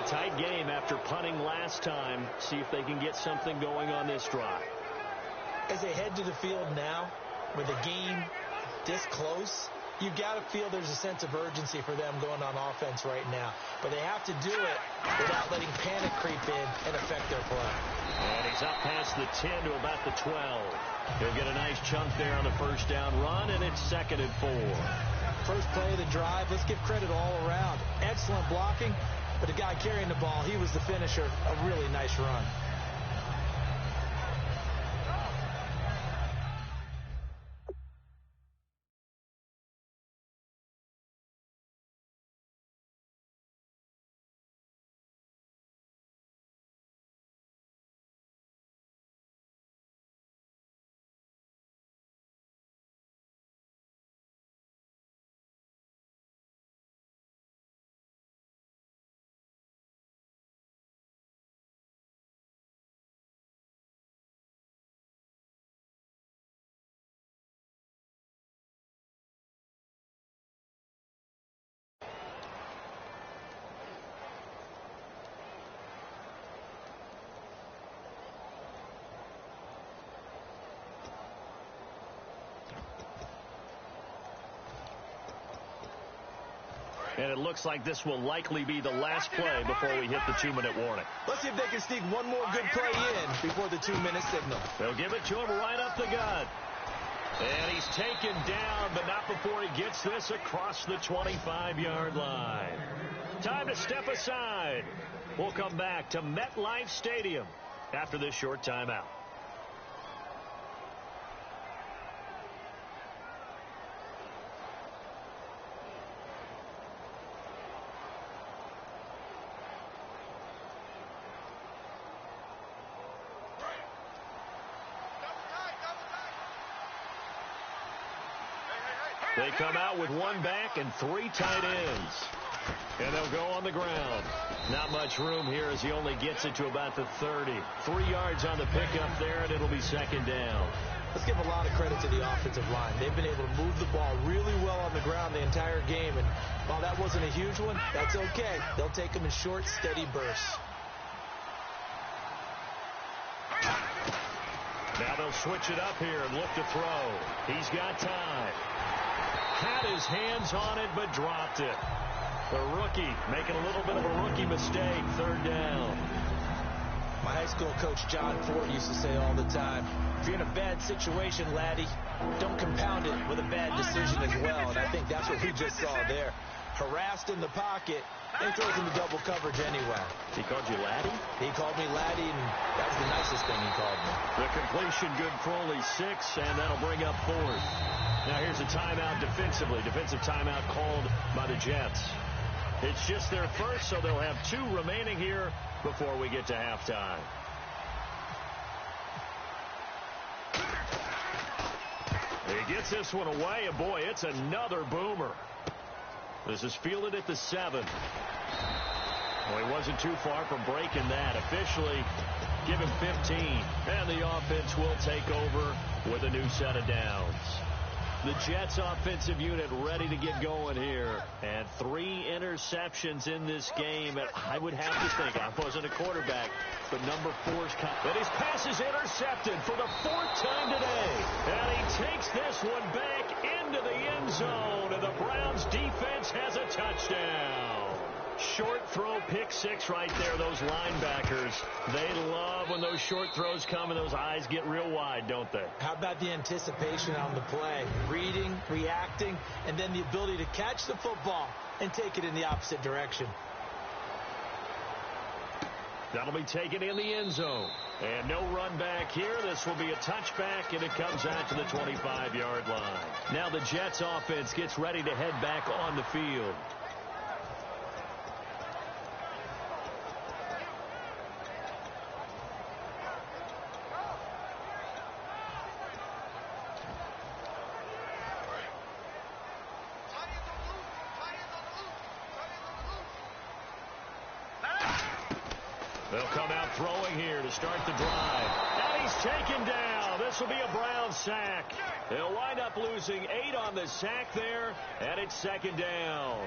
tight game after punting last time. See if they can get something going on this drive. As they head to the field now, with the game this close, you got to feel there's a sense of urgency for them going on offense right now. But they have to do it without letting panic creep in and affect their play. And he's up past the 10 to about the 12. He'll get a nice chunk there on the first down run, and it's 2nd and 4. First play of the drive, let's give credit all around. Excellent blocking, but the guy carrying the ball, he was the finisher. A really nice run. And it looks like this will likely be the last play before we hit the 2-minute warning. Let's see if they can sneak one more good play in before the 2-minute signal. They'll give it to him right up the gut. And he's taken down, but not before he gets this across the 25-yard line. Time to step aside. We'll come back to MetLife Stadium after this short timeout. They come out with one back and 3 tight ends. And they'll go on the ground. Not much room here as he only gets it to about the 30. 3 yards on the pickup there, and it'll be 2nd down. Let's give a lot of credit to the offensive line. They've been able to move the ball really well on the ground the entire game. And while that wasn't a huge one, that's okay. They'll take them in short, steady bursts. Now they'll switch it up here and look to throw. He's got time. Had his hands on it, but dropped it. The rookie making a little bit of a rookie mistake. 3rd down. My high school coach, John Ford, used to say all the time, if you're in a bad situation, laddie, don't compound it with a bad decision as well. And I think that's what we just saw there. Harassed in the pocket, and throws into double coverage anyway. He called you laddie? He called me laddie, and that was the nicest thing he called me. The completion good for only 6, and that'll bring up 4th. Now here's a timeout defensively. Defensive timeout called by the Jets. It's just their first, so they'll have 2 remaining here before we get to halftime. He gets this one away, and boy, it's another boomer. This is fielded at the 7. Well, he wasn't too far from breaking that. Officially, give him 15. And the offense will take over with a new set of downs. The Jets offensive unit ready to get going here. And 3 interceptions in this game. And I would have to think, I wasn't a quarterback, but number 4's coming. But his pass is intercepted for the 4th time today. And he takes this one back into the end zone. And the Browns defense has a touchdown. Short throw, pick 6 right there. Those linebackers, they love when those short throws come and those eyes get real wide, don't they? How about the anticipation on the play? Reading, reacting, and then the ability to catch the football and take it in the opposite direction. That'll be taken in the end zone. And no run back here. This will be a touchback, and it comes out to the 25-yard line. Now the Jets offense gets ready to head back on the field. They'll come out throwing here to start the drive. And he's taken down. This will be a Brown sack. They'll wind up losing 8 on the sack there, and it's 2nd down.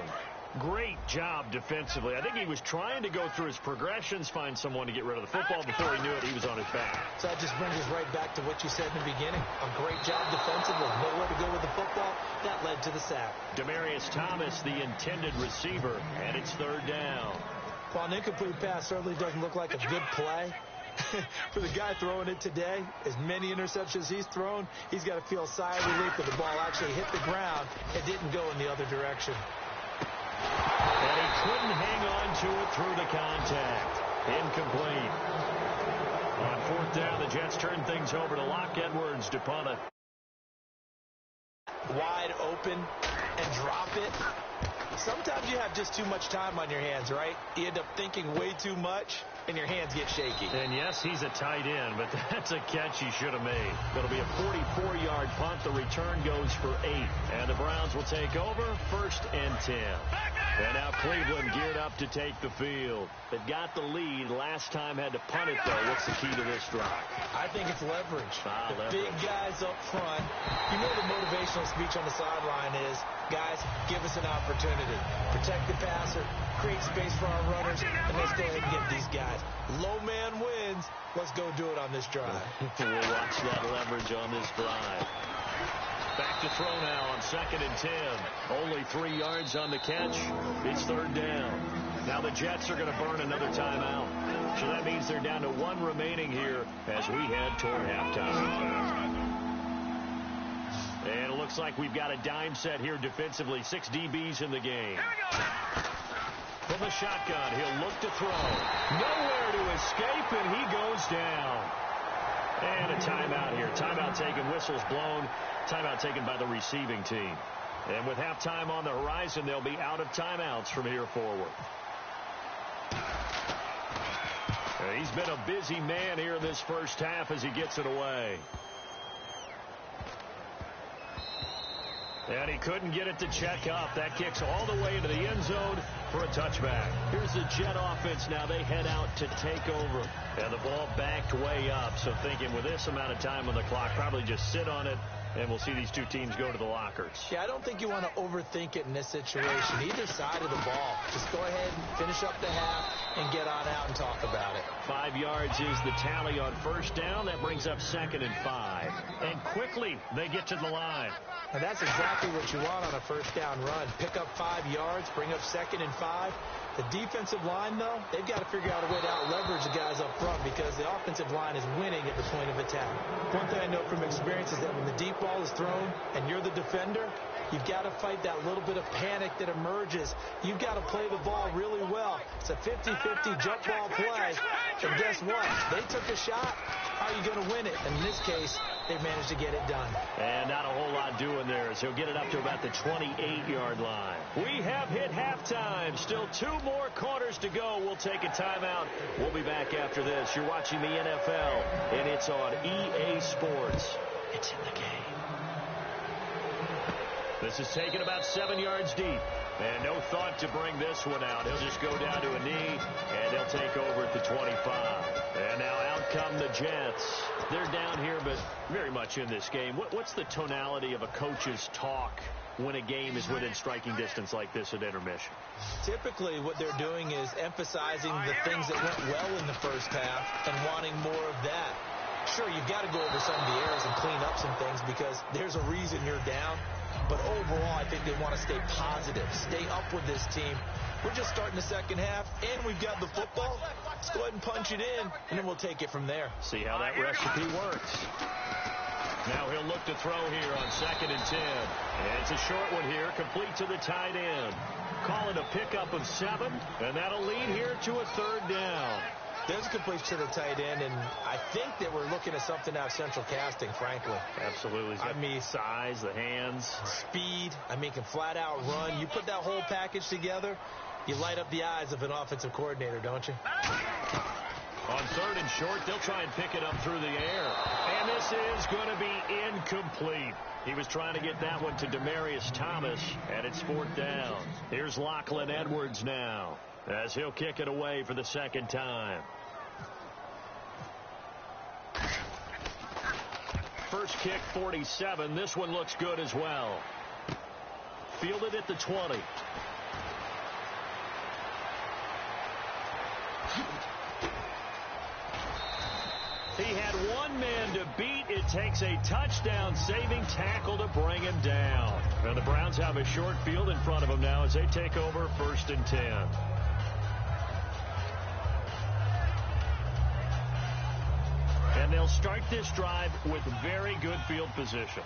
Great job defensively. I think he was trying to go through his progressions, find someone to get rid of the football. Before he knew it, he was on his back. So that just brings us right back to what you said in the beginning. A great job defensively. Nowhere to go with the football. That led to the sack. Demaryius Thomas, the intended receiver, and it's third down. While an incomplete pass certainly doesn't look like a good play, for the guy throwing it today, as many interceptions he's thrown, he's got to feel a sigh of relief that the ball actually hit the ground and didn't go in the other direction. And he couldn't hang on to it through the contact. Incomplete. On fourth down, the Jets turn things over to Locke Edwards to punt it. Wide open and drop it. Sometimes you have just too much time on your hands, right? You end up thinking way too much, and your hands get shaky. And yes, he's a tight end, but that's a catch he should have made. It'll be a 44-yard punt. The return goes for 8. And the Browns will take over, 1st and 10. And now Cleveland geared up to take the field. They've got the lead. Last time had to punt it, though. What's the key to this drive? I think it's leverage. Leverage. Big guys up front. You know the motivational speech on the sideline is, guys, give us an opportunity. Protect the passer, create space for our runners, and let's go ahead and get these guys. Low man wins. Let's go do it on this drive. We'll watch that leverage on this drive. Back to throw now on 2nd and 10. Only 3 yards on the catch. It's third down. Now the Jets are going to burn another timeout. So that means they're down to 1 remaining here as we head toward halftime. And it looks like we've got a dime set here defensively. 6 DBs in the game. From the shotgun, he'll look to throw. Nowhere to escape, and he goes down. And a timeout here. Timeout taken, whistles blown. Timeout taken by the receiving team. And with halftime on the horizon, they'll be out of timeouts from here forward. He's been a busy man here in this first half as he gets it away. And he couldn't get it to check up. That kicks all the way into the end zone for a touchback. Here's the Jet offense now. They head out to take over. And the ball backed way up. So thinking with this amount of time on the clock, probably just sit on it, and we'll see these two teams go to the lockers. Yeah, I don't think you want to overthink it in this situation. Either side of the ball. Just go ahead and finish up the half and get on out and talk about it. 5 yards is the tally on first down. That brings up 2nd and 5. And quickly, they get to the line. And that's exactly what you want on a first down run. Pick up 5 yards, bring up 2nd and 5. The defensive line, though, they've got to figure out a way to out-leverage the guys up front because the offensive line is winning at the point of attack. One thing I know from experience is that when the deep ball is thrown and you're the defender, you've got to fight that little bit of panic that emerges. You've got to play the ball really well. It's a 50-50 jump ball play. And guess what? They took a shot. How are you going to win it? And in this case, they've managed to get it done. And not a whole lot doing there as he'll get it up to about the 28-yard line. We have hit halftime. Still 2 more quarters to go. We'll take a timeout. We'll be back after this. You're watching the NFL, and it's on EA Sports. It's in the game. This is taken about 7 yards deep. And no thought to bring this one out. He'll just go down to a knee, and they'll take over at the 25. And now out come the Jets. They're down here, but very much in this game. What's the tonality of a coach's talk when a game is within striking distance like this at intermission? Typically, what they're doing is emphasizing the things that went well in the first half and wanting more of that. Sure, you've got to go over some of the errors and clean up some things because there's a reason you're down. But overall, I think they want to stay positive, stay up with this team. We're just starting the second half, and we've got the football. Let's go ahead and punch it in, and then we'll take it from there. See how that recipe works. Now he'll look to throw here on 2nd and 10. And it's a short one here, complete to the tight end. Call it a pickup of 7, and that'll lead here to a third down. There's a completion to the tight end, and I think that we're looking at something out of central casting, frankly. Absolutely. I mean, size, the hands. Speed. I mean, can flat out run. You put that whole package together, you light up the eyes of an offensive coordinator, don't you? On 3rd and short, they'll try and pick it up through the air. And this is going to be incomplete. He was trying to get that one to Demaryius Thomas, and it's 4th down. Here's Lachlan Edwards now, as he'll kick it away for the 2nd time. First kick, 47. This one looks good as well. Fielded at the 20. had one man to beat. It takes a touchdown-saving tackle to bring him down. And the Browns have a short field in front of them now as they take over 1st and 10. And they'll start this drive with very good field position.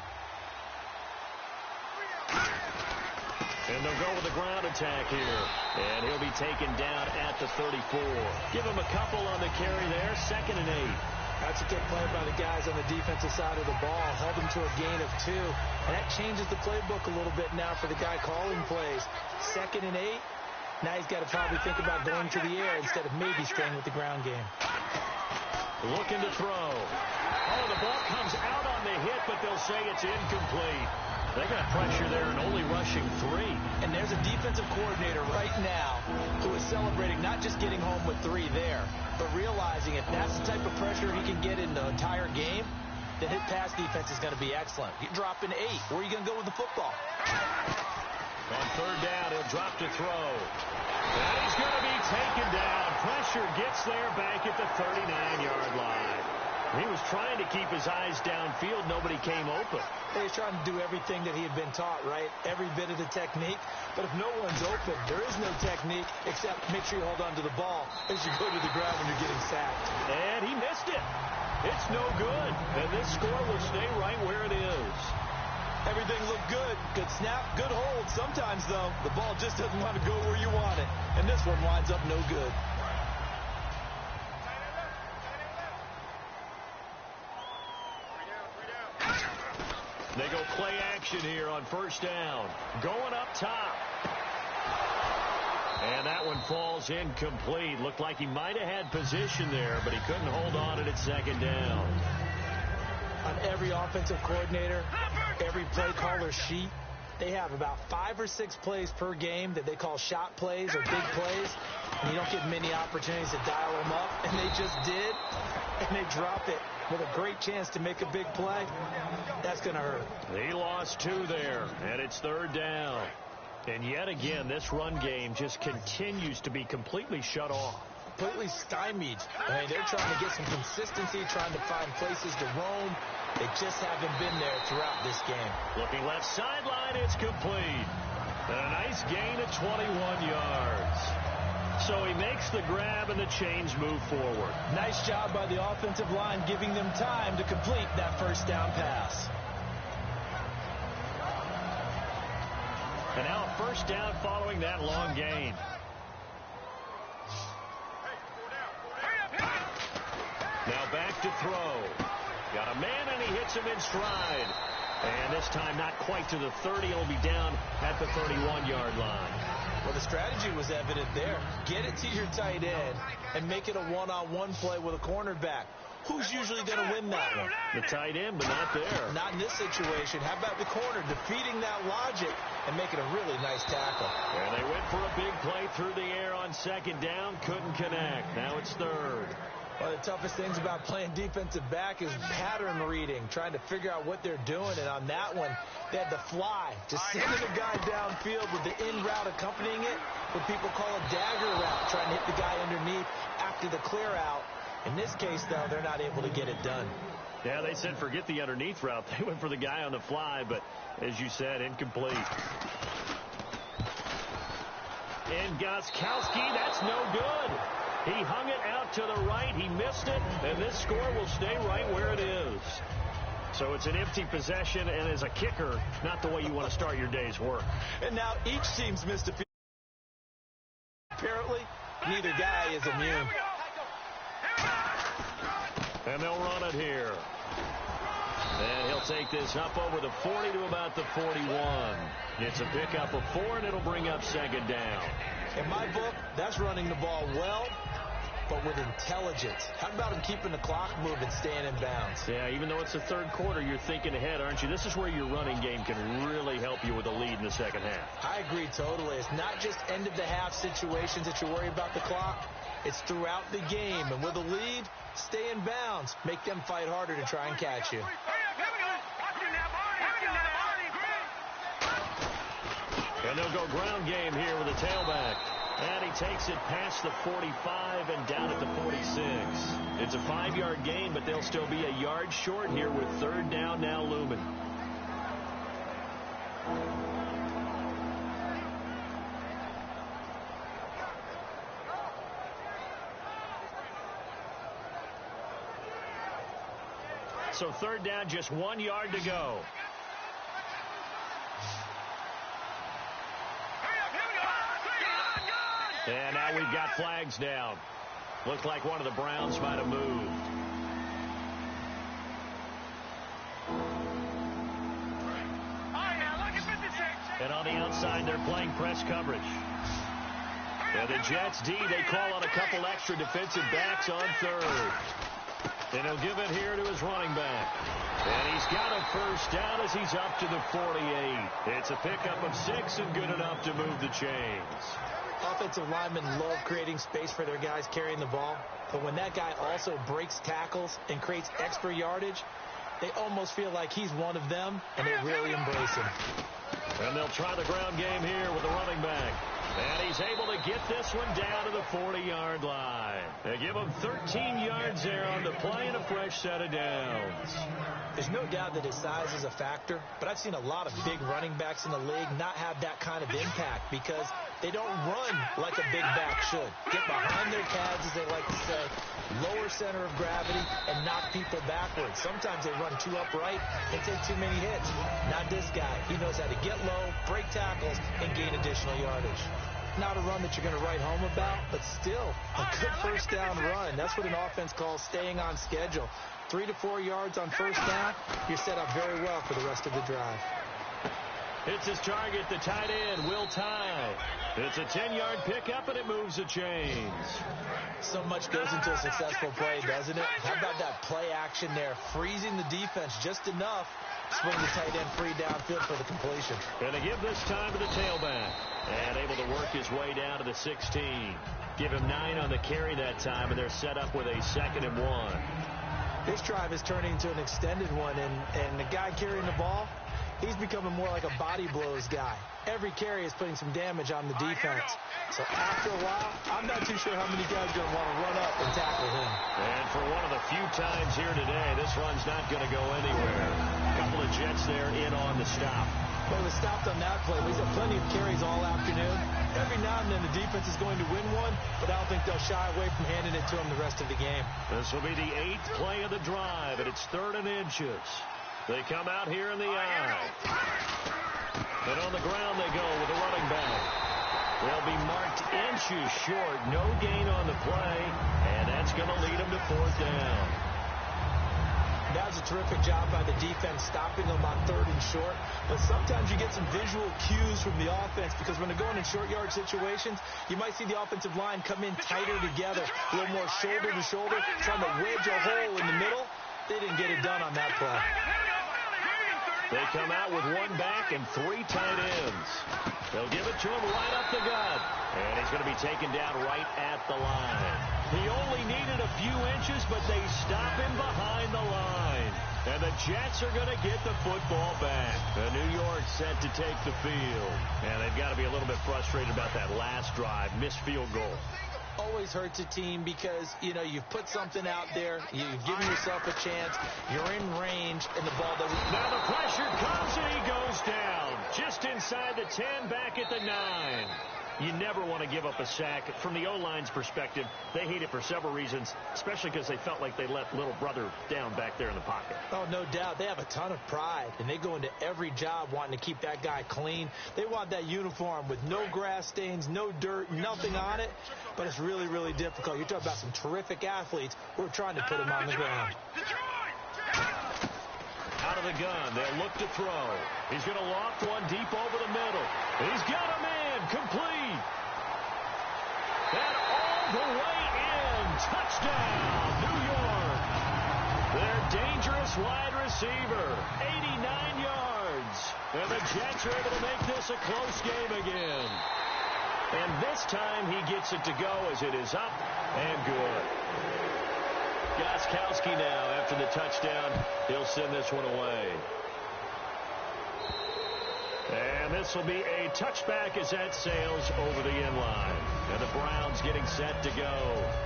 And they'll go with the ground attack here. And he'll be taken down at the 34. Give him a couple on the carry there. 2nd and 8. That's a good play by the guys on the defensive side of the ball. Held them to a gain of 2. And that changes the playbook a little bit now for the guy calling plays. 2nd and 8. Now he's got to probably think about going to the air instead of maybe staying with the ground game. Looking to throw. Oh, the ball comes out on the hit, but they'll say it's incomplete. They got pressure there and only rushing 3. And there's a defensive coordinator right now who is celebrating not just getting home with 3 there, but realizing if that's the type of pressure he can get in the entire game, then his pass defense is going to be excellent. You're dropping 8. Where are you going to go with the football? On 3rd down, he'll drop to throw. And he's going to be taken down. Pressure gets there back at the 39-yard line. He was trying to keep his eyes downfield. Nobody came open. He's trying to do everything that he had been taught, right? Every bit of the technique. But if no one's open, there is no technique except make sure you hold on to the ball as you go to the ground when you're getting sacked. And he missed it. It's no good. And this score will stay right where it is. Everything looked good. Good snap, good hold. Sometimes, though, the ball just doesn't want to go where you want it. And this one winds up no good. They go play action here on 1st down. Going up top. And that one falls incomplete. Looked like he might have had position there, but he couldn't hold on at 2nd down. On every offensive coordinator, every play caller sheet, they have about 5 or 6 plays per game that they call shot plays or big plays. And you don't get many opportunities to dial them up. And they just did. And they drop it with a great chance to make a big play. That's going to hurt. He lost 2 there, and it's 3rd down. And yet again, this run game just continues to be completely shut off. Completely stymied. I mean, they're trying to get some consistency, trying to find places to roam. They just haven't been there throughout this game. Looking left sideline, it's complete. And a nice gain of 21 yards. So he makes the grab and the chains move forward. Nice job by the offensive line giving them time to complete that 1st down pass. And now a 1st down following that long gain. Now back to throw. Got a man and he hits him in stride. And this time not quite to the 30. He'll be down at the 31-yard line. Well, the strategy was evident there. Get it to your tight end and make it a one-on-one play with a cornerback. Who's usually going to win that one? The tight end, but not there. Not in this situation. How about the corner defeating that logic and making a really nice tackle? And they went for a big play through the air on 2nd down. Couldn't connect. Now it's 3rd. One of the toughest things about playing defensive back is pattern reading, trying to figure out what they're doing. And on that one, they had the fly, just sending a guy downfield with the in route accompanying it, what people call a dagger route, trying to hit the guy underneath after the clear out. In this case, though, they're not able to get it done. Yeah, they said forget the underneath route. They went for the guy on the fly, but as you said, incomplete. And Gostkowski, that's no good. He hung it out to the right. He missed it, and this score will stay right where it is. So it's an empty possession, and as a kicker, not the way you want to start your day's work. And now each team's missed a field. Apparently, neither guy is immune. And they'll run it here. And he'll take this up over the 40 to about the 41. It's a pickup of 4, and it'll bring up 2nd down. In my book, that's running the ball well, but with intelligence. How about him keeping the clock moving, staying in bounds? Yeah, even though it's the 3rd quarter, you're thinking ahead, aren't you? This is where your running game can really help you with a lead in the 2nd half. I agree totally. It's not just end-of-the-half situations that you worry about the clock. It's throughout the game. And with a lead, stay in bounds. Make them fight harder to try and catch you. And they'll go ground game here with a tailback. And he takes it past the 45 and down at the 46. It's a 5-yard gain, but they'll still be a yard short here with third down now looming. So third down, just 1 yard to go. And now we've got flags down. Looked like one of the Browns might have moved. And on the outside, they're playing press coverage. And the Jets D, they call on a couple extra defensive backs on third. And he'll give it here to his running back. And he's got a first down as he's up to the 48. It's a pickup of 6 and good enough to move the chains. Offensive linemen love creating space for their guys carrying the ball. But when that guy also breaks tackles and creates extra yardage, they almost feel like he's one of them, and they really embrace him. And they'll try the ground game here with the running back. And he's able to get this one down to the 40-yard line. They give him 13 yards there on the play and a fresh set of downs. There's no doubt that his size is a factor, but I've seen a lot of big running backs in the league not have that kind of impact because they don't run like a big back should. Get behind their pads, as they like to say, lower center of gravity, and knock people backwards. Sometimes they run too upright and take too many hits. Not this guy. He knows how to get low, break tackles, and gain additional yardage. Not a run that you're going to write home about, but still a good first down run. That's what an offense calls staying on schedule. 3 to 4 yards on first down, you're set up very well for the rest of the drive. It's his target, the tight end, Will Tye. It's a 10-yard pickup, and it moves the chains. So much goes into a successful play, doesn't it? How about that play action there, freezing the defense just enough, swing the tight end free downfield for the completion. Going to give this time to the tailback. And able to work his way down to the 16. Give him 9 on the carry that time, and they're set up with a 2nd and 1. This drive is turning into an extended one, and the guy carrying the ball, he's becoming more like a body blows guy. Every carry is putting some damage on the defense. So after a while, I'm not too sure how many guys are going to want to run up and tackle him. And for one of the few times here today, this run's not going to go anywhere. A couple of Jets there in on the stop. Well, he was stopped on that play. He's had plenty of carries all afternoon. Every now and then the defense is going to win one, but I don't think they'll shy away from handing it to him the rest of the game. This will be the 8th play of the drive, and it's 3rd and inches. They come out here in the eye. And on the ground they go with the running back. They'll be marked inches short. No gain on the play, and that's going to lead them to 4th down. That was a terrific job by the defense stopping them on 3rd and short. But sometimes you get some visual cues from the offense because when they're going in short yard situations, you might see the offensive line come in tighter together, a little more shoulder to shoulder, trying to wedge a hole in the middle. They didn't get it done on that play. They come out with 1 back and 3 tight ends. They'll give it to him right up the gut. And he's going to be taken down right at the line. He only needed a few inches, but they stop him behind the line. And the Jets are going to get the football back. The New York set to take the field. And they've got to be a little bit frustrated about that last drive, missed field goal. Always hurts a team because, you know, you've put something out there, you've given yourself a chance, you're in range, and the ball doesn't... Now the pressure comes, and he goes down. Just inside the 10, back at the 9. You never want to give up a sack. From the O-line's perspective, they hate it for several reasons, especially because they felt like they let little brother down back there in the pocket. Oh, no doubt. They have a ton of pride, and they go into every job wanting to keep that guy clean. They want that uniform with no grass stains, no dirt, nothing on it, but it's really, really difficult. You're talking about some terrific athletes who are trying to put him on the ground. Out of the gun, they'll look to throw. He's going to loft one deep over the middle. He's got him in, complete. And all the way in, touchdown, New York. Their dangerous wide receiver, 89 yards. And the Jets are able to make this a close game again. And this time he gets it to go as it is up and good. Gostkowski now, after the touchdown, he'll send this one away. And this will be a touchback as that sails over the end line. And the Browns getting set to go.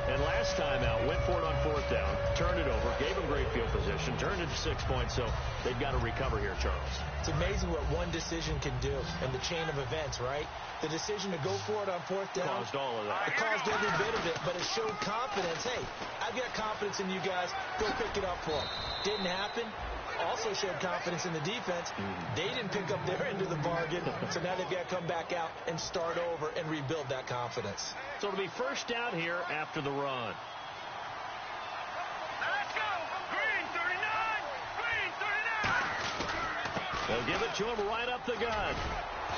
And last time out, went for it on fourth down, turned it over, gave them great field position, turned it to 6 points, so they've got to recover here, Charles. It's amazing what one decision can do in the chain of events, right? The decision to go for it on fourth down. Caused all of that. It caused every bit of it, but it showed confidence. Hey, I've got confidence in you guys. Go pick it up for them. Didn't happen. Also showed confidence in the defense. They didn't pick up their end of the bargain, so now they've got to come back out and start over and rebuild that confidence. So it'll be first down here after the run. Let's go! Green 39! Green 39! They'll give it to him right up the gut.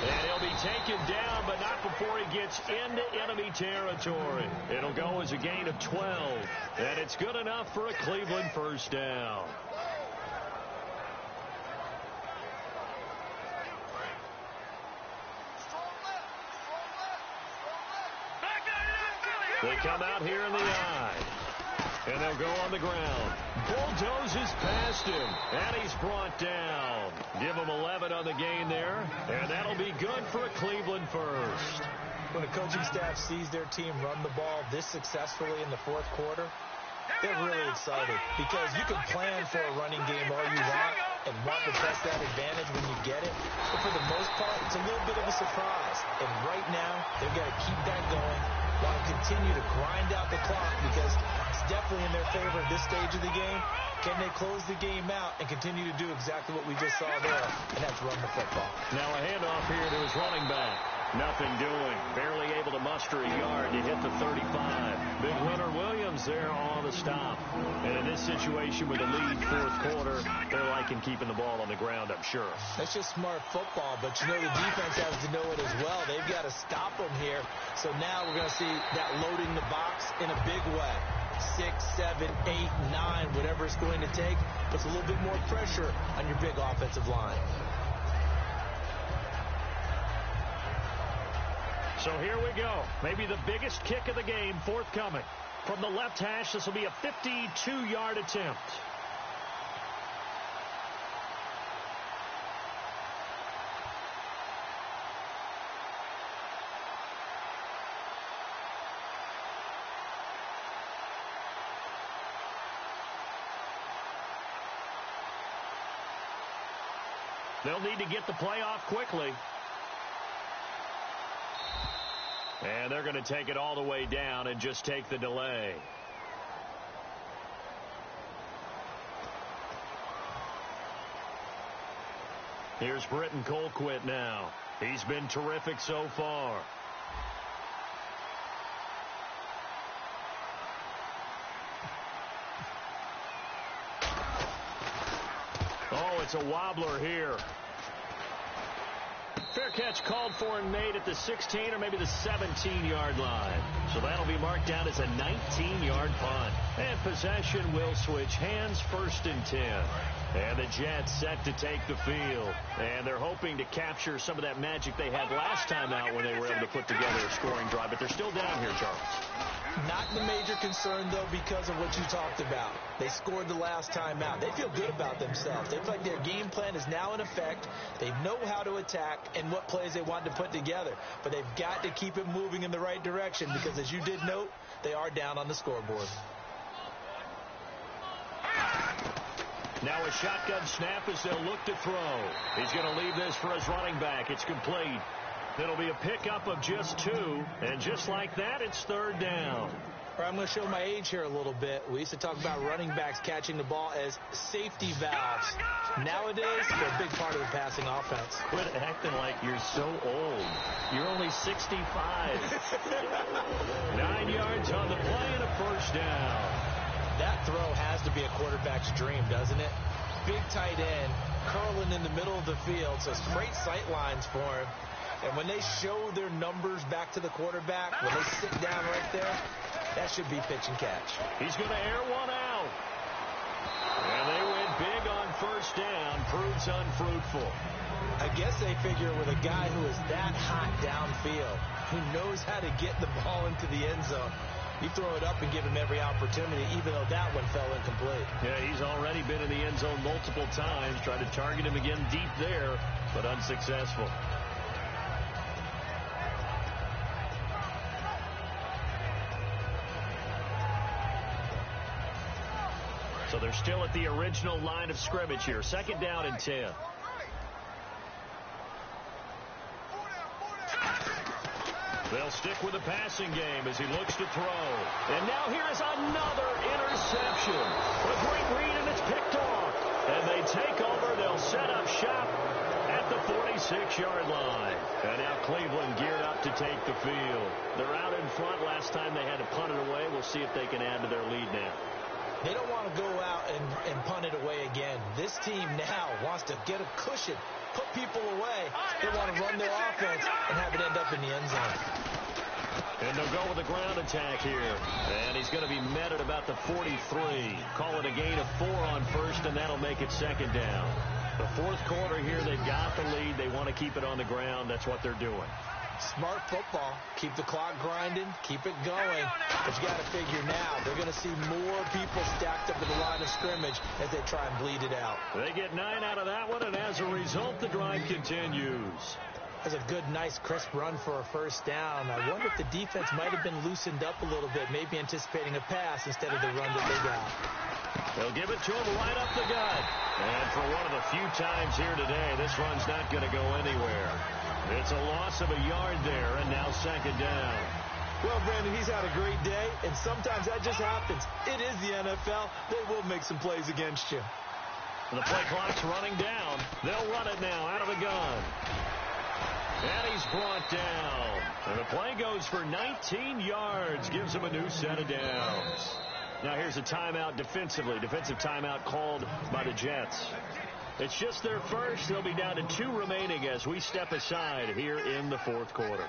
And he'll be taken down, but not before he gets into enemy territory. It'll go as a gain of 12. And it's good enough for a Cleveland first down. They come out here in the I. And they'll go on the ground. Bulldozes past him. And he's brought down. Give him 11 on the gain there. And that'll be good for a Cleveland first. When a coaching staff sees their team run the ball this successfully in the fourth quarter, they're really excited. Because you can plan for a running game all you want and want to test that advantage when you get it. But for the most part, it's a little bit of a surprise. And right now, they've got to keep that going. Want to continue to grind out the clock because it's definitely in their favor at this stage of the game. Can they close the game out and continue to do exactly what we just saw there, and that's run the football? Now a handoff here to his running back. Nothing doing. Barely able to muster a yard to hit the 35. Big runner Williams there on the stop. And in this situation with a lead fourth quarter, they're liking keeping the ball on the ground, I'm sure. That's just smart football, but you know the defense has to know it as well. They've got to stop them here. So now we're going to see that loading the box in a big way. 6, 7, 8, 9, whatever it's going to take. Puts a little bit more pressure on your big offensive line. So here we go. Maybe the biggest kick of the game forthcoming. From the left hash, this will be a 52-yard attempt. They'll need to get the play off quickly. And they're going to take it all the way down and just take the delay. Here's Britton Colquitt now. He's been terrific so far. Oh, it's a wobbler here. Fair catch called for and made at the 16 or maybe the 17-yard line. So that'll be marked down as a 19-yard punt. And possession will switch hands, 1st and 10. And the Jets set to take the field. And they're hoping to capture some of that magic they had last time out when they were able to put together a scoring drive. But they're still down here, Charles. Not the major concern, though, because of what you talked about. They scored the last time out. They feel good about themselves. They feel like their game plan is now in effect. They know how to attack and what plays they want to put together. But they've got to keep it moving in the right direction because, as you did note, they are down on the scoreboard. Now a shotgun snap as they'll look to throw. He's going to leave this for his running back. It's complete. It'll be a pickup of just 2, and just like that, it's 3rd down. I'm going to show my age here a little bit. We used to talk about running backs catching the ball as safety valves. Nowadays, they're a big part of the passing offense. Quit acting like you're so old. You're only 65. 9 yards on the play and a 1st down. That throw has to be a quarterback's dream, doesn't it? Big tight end, curling in the middle of the field, so it's great sight lines for him. And when they show their numbers back to the quarterback, when they sit down right there, that should be pitch and catch. He's going to air one out. And they went big on 1st down. Proves unfruitful. I guess they figure with a guy who is that hot downfield, who knows how to get the ball into the end zone, You throw it up and give him every opportunity, even though that one fell incomplete. Yeah, he's already been in the end zone multiple times. Tried to target him again deep there, but unsuccessful. So they're still at the original line of scrimmage here. 2nd down and 10. They'll stick with the passing game as he looks to throw. And now here is another interception. A great read, and it's picked off. And they take over. They'll set up shop at the 46-yard line. And now Cleveland geared up to take the field. They're out in front. Last time they had to punt it away. We'll see if they can add to their lead now. They don't want to go out and punt it away again. This team now wants to get a cushion, put people away. They want to run their offense and have it end up in the end zone. And they'll go with a ground attack here. And he's going to be met at about the 43. Call it a gain of 4 on first, and that'll make it 2nd down. The 4th quarter here, they've got the lead. They want to keep it on the ground. That's what they're doing. Smart football. Keep the clock grinding. Keep it going. But you got to figure now they're going to see more people stacked up at the line of scrimmage as they try and bleed it out. They get 9 out of that one, and as a result, the drive continues. That's a good, nice, crisp run for a first down. I wonder if the defense might have been loosened up a little bit, maybe anticipating a pass instead of the run that they got. They'll give it to him right up the gut. And for one of the few times here today, this run's not going to go anywhere. It's a loss of a yard there, and now 2nd down. Well, Brandon, he's had a great day, and sometimes that just happens. It is the NFL. They will make some plays against you. The play clock's running down. They'll run it now out of the gun. And he's brought down. And the play goes for 19 yards. Gives him a new set of downs. Now here's a timeout defensively. Defensive timeout called by the Jets. It's just their first. They'll be down to 2 remaining as we step aside here in the 4th quarter.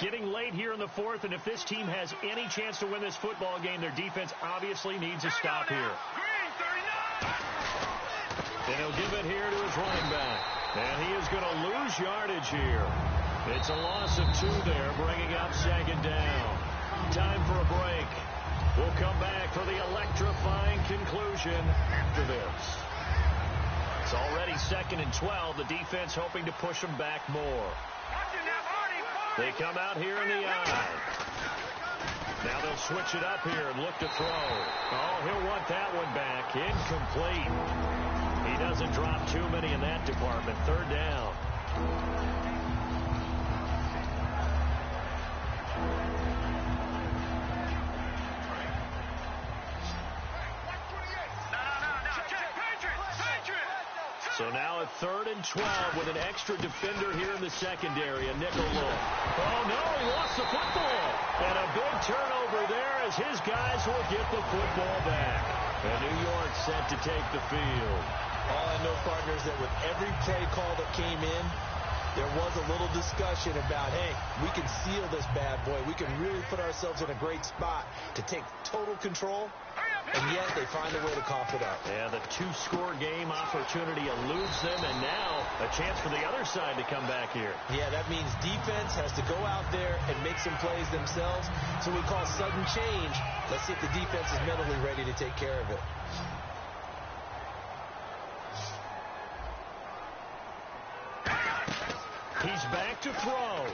Getting late here in the 4th, and if this team has any chance to win this football game, their defense obviously needs a stop here. And he'll give it here to his running back. And he is going to lose yardage here. It's a loss of 2 there, bringing up 2nd down. Time for a break. We'll come back for the electrifying conclusion after this. It's already 2nd and 12. The defense hoping to push them back more. They come out here in the eye. Now they'll switch it up here and look to throw. Oh, he'll want that one back. Incomplete. He doesn't drop too many in that department. 3rd down. So now at 3rd and 12 with an extra defender here in the secondary, a nickel look. Oh, no, he lost the football. And a big turnover there as his guys will get the football back. And New York set to take the field. All I know, partners, that with every play call that came in, there was a little discussion about, hey, we can seal this bad boy. We can really put ourselves in a great spot to take total control, and yet they find a way to cough it up. Yeah, the 2-score game opportunity eludes them, and now a chance for the other side to come back here. Yeah, that means defense has to go out there and make some plays themselves. So we call sudden change. Let's see if the defense is mentally ready to take care of it. He's back to throw.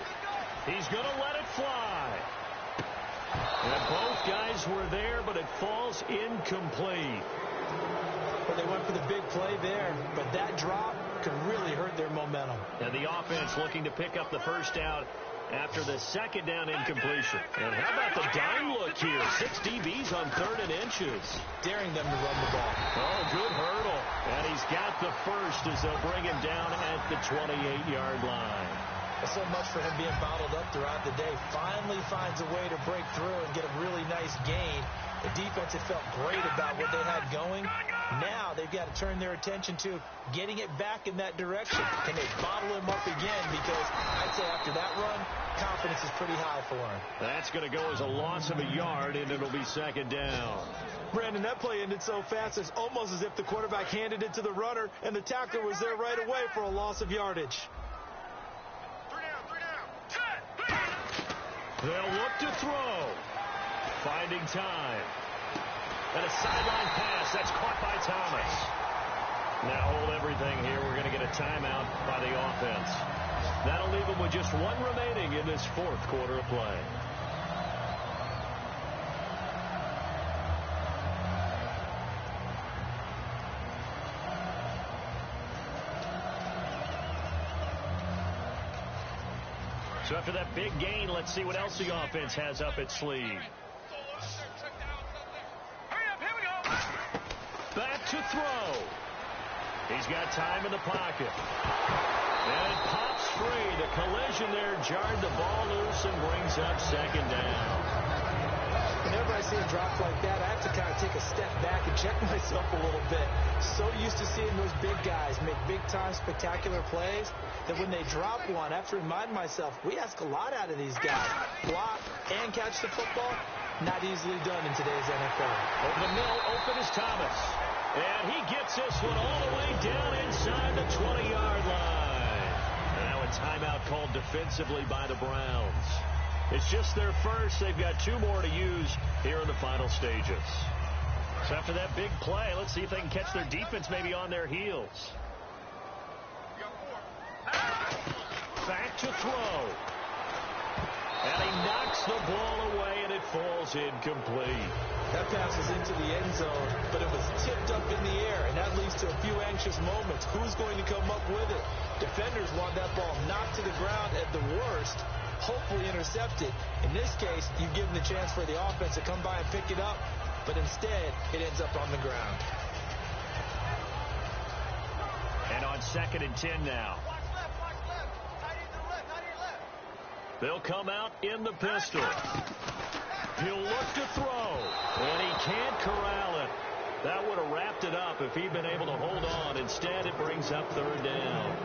He's going to let it fly. And both guys were there, but it falls incomplete. Well, they went for the big play there, but that drop could really hurt their momentum. And the offense looking to pick up the first down after the 2nd down incompletion. And how about the dime look here? 6 DBs on 3rd and inches. Daring them to run the ball. Oh, good hurdle. And he's got the first as they'll bring him down at the 28-yard line. So much for him being bottled up throughout the day. Finally finds a way to break through and get a really nice gain. The defense had felt great about what they had going. Now they've got to turn their attention to getting it back in that direction. Can they bottle him up again? Because I'd say after that run, confidence is pretty high for him. That's going to go as a loss of a yard, and it'll be second down. Brandon, that play ended so fast, it's almost as if the quarterback handed it to the runner, and the tackler was there right away for a loss of yardage. 3 down. They'll look to throw. Finding time. And a sideline pass. That's caught by Thomas. Now hold everything here. We're going to get a timeout by the offense. That'll leave them with just one remaining in this fourth quarter of play. So after that big gain, let's see what else the offense has up its sleeve. Hurry up, here we go. Back to throw. He's got time in the pocket. And it pops free. The collision there jarred the ball loose and brings up second down. Whenever I see a drop like that, I have to kind of take a step back and check myself a little bit. So used to seeing those big guys make big-time spectacular plays that when they drop one, I have to remind myself, we ask a lot out of these guys. Block and catch the football, not easily done in today's NFL. Over the middle, open is Thomas. And he gets this one all the way down inside the 20-yard line. Now a timeout called defensively by the Browns. It's just their first. They've got 2 more to use here in the final stages. So after that big play, let's see if they can catch their defense maybe on their heels. Back to throw. And he knocks the ball away, and it falls incomplete. That pass was into the end zone, but it was tipped up in the air, and that leads to a few anxious moments. Who's going to come up with it? Defenders want that ball knocked to the ground at the worst, hopefully intercepted. In this case, you've given the chance for the offense to come by and pick it up, but instead, it ends up on the ground. And on 2nd and 10 now. They'll come out in the pistol. He'll look to throw, and he can't corral it. That would have wrapped it up if he'd been able to hold on. Instead, it brings up 3rd down.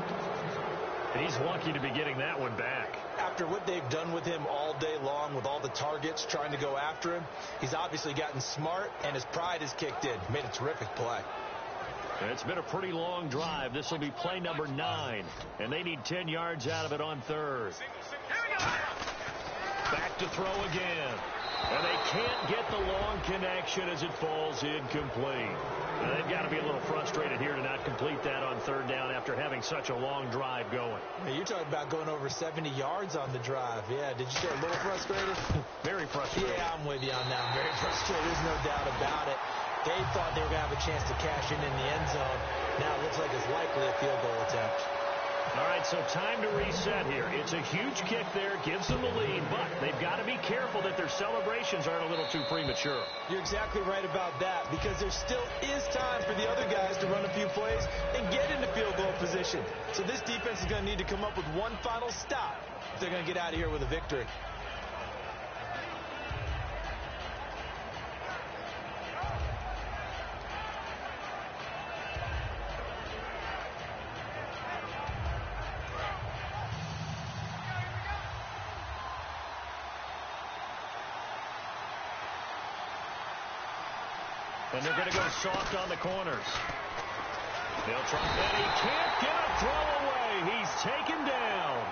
And he's lucky to be getting that one back. After what they've done with him all day long with all the targets trying to go after him, he's obviously gotten smart, and his pride has kicked in. Made a terrific play. It's been a pretty long drive. This will be play number 9, and they need 10 yards out of it on 3rd. Back to throw again. And they can't get the long connection as it falls incomplete. Now, they've got to be a little frustrated here to not complete that on 3rd down after having such a long drive going. Hey, you're talking about going over 70 yards on the drive. Yeah, did you say a little frustrated? Very frustrated. Yeah, I'm with you on that. I'm very frustrated. There's no doubt about it. They thought they were going to have a chance to cash in the end zone. Now it looks like it's likely a field goal attempt. All right, so time to reset here. It's a huge kick there, gives them the lead, but they've got to be careful that their celebrations aren't a little too premature. You're exactly right about that, because there still is time for the other guys to run a few plays and get into field goal position. So this defense is going to need to come up with one final stop if they're going to get out of here with a victory. And they're going to go soft on the corners. They'll try, and he can't get a throw away. He's taken down.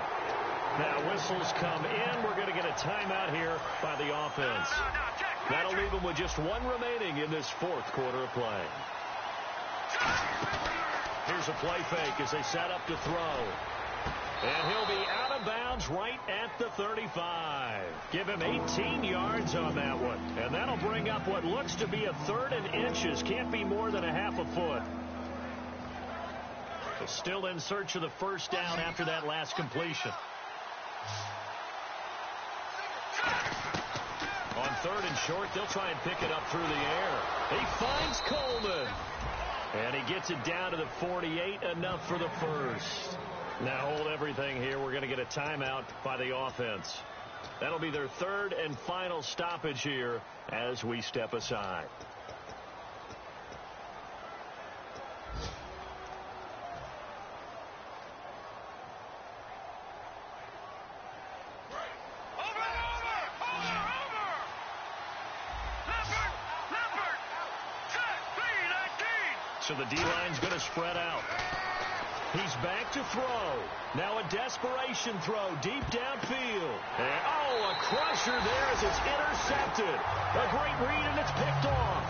Now whistles come in. We're going to get a timeout here by the offense. That'll leave them with just 1 remaining in this 4th quarter of play. Here's a play fake as they set up to throw. And he'll be out of bounds right at the 35. Give him 18 yards on that one. And that'll bring up what looks to be a 3rd and inches. Can't be more than a half a foot. Still in search of the 1st down after that last completion. On 3rd and short, they'll try and pick it up through the air. He finds Coleman. And he gets it down to the 48, enough for the 1st. Now hold everything here. We're going to get a timeout by the offense. That'll be their 3rd and final stoppage here as we step aside. So the D-line's going to spread out. He's back to throw. Now a desperation throw deep downfield. And, a crusher there as it's intercepted. A great read, and it's picked off.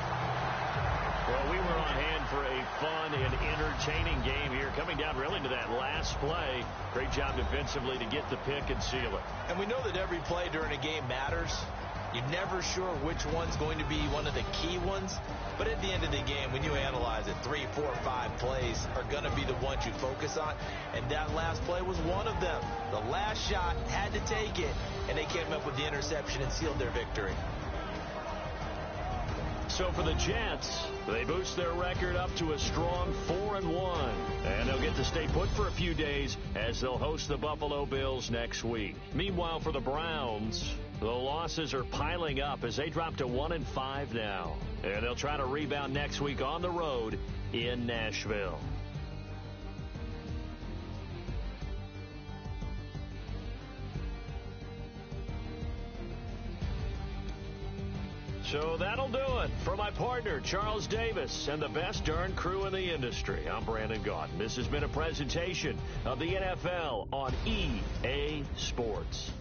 Well, we were on hand for a fun and entertaining game here, coming down really to that last play. Great job defensively to get the pick and seal it. And we know that every play during a game matters. You're never sure which one's going to be one of the key ones. But at the end of the game, when you analyze it, 3, 4, 5 plays are going to be the ones you focus on. And that last play was one of them. The last shot had to take it, and they came up with the interception and sealed their victory. So for the Jets, they boost their record up to a strong 4-1. And they'll get to stay put for a few days as they'll host the Buffalo Bills next week. Meanwhile, for the Browns, the losses are piling up as they drop to 1-5 now. And they'll try to rebound next week on the road in Nashville. So that'll do it. For my partner, Charles Davis, and the best darn crew in the industry, I'm Brandon Gaudin. This has been a presentation of the NFL on EA Sports.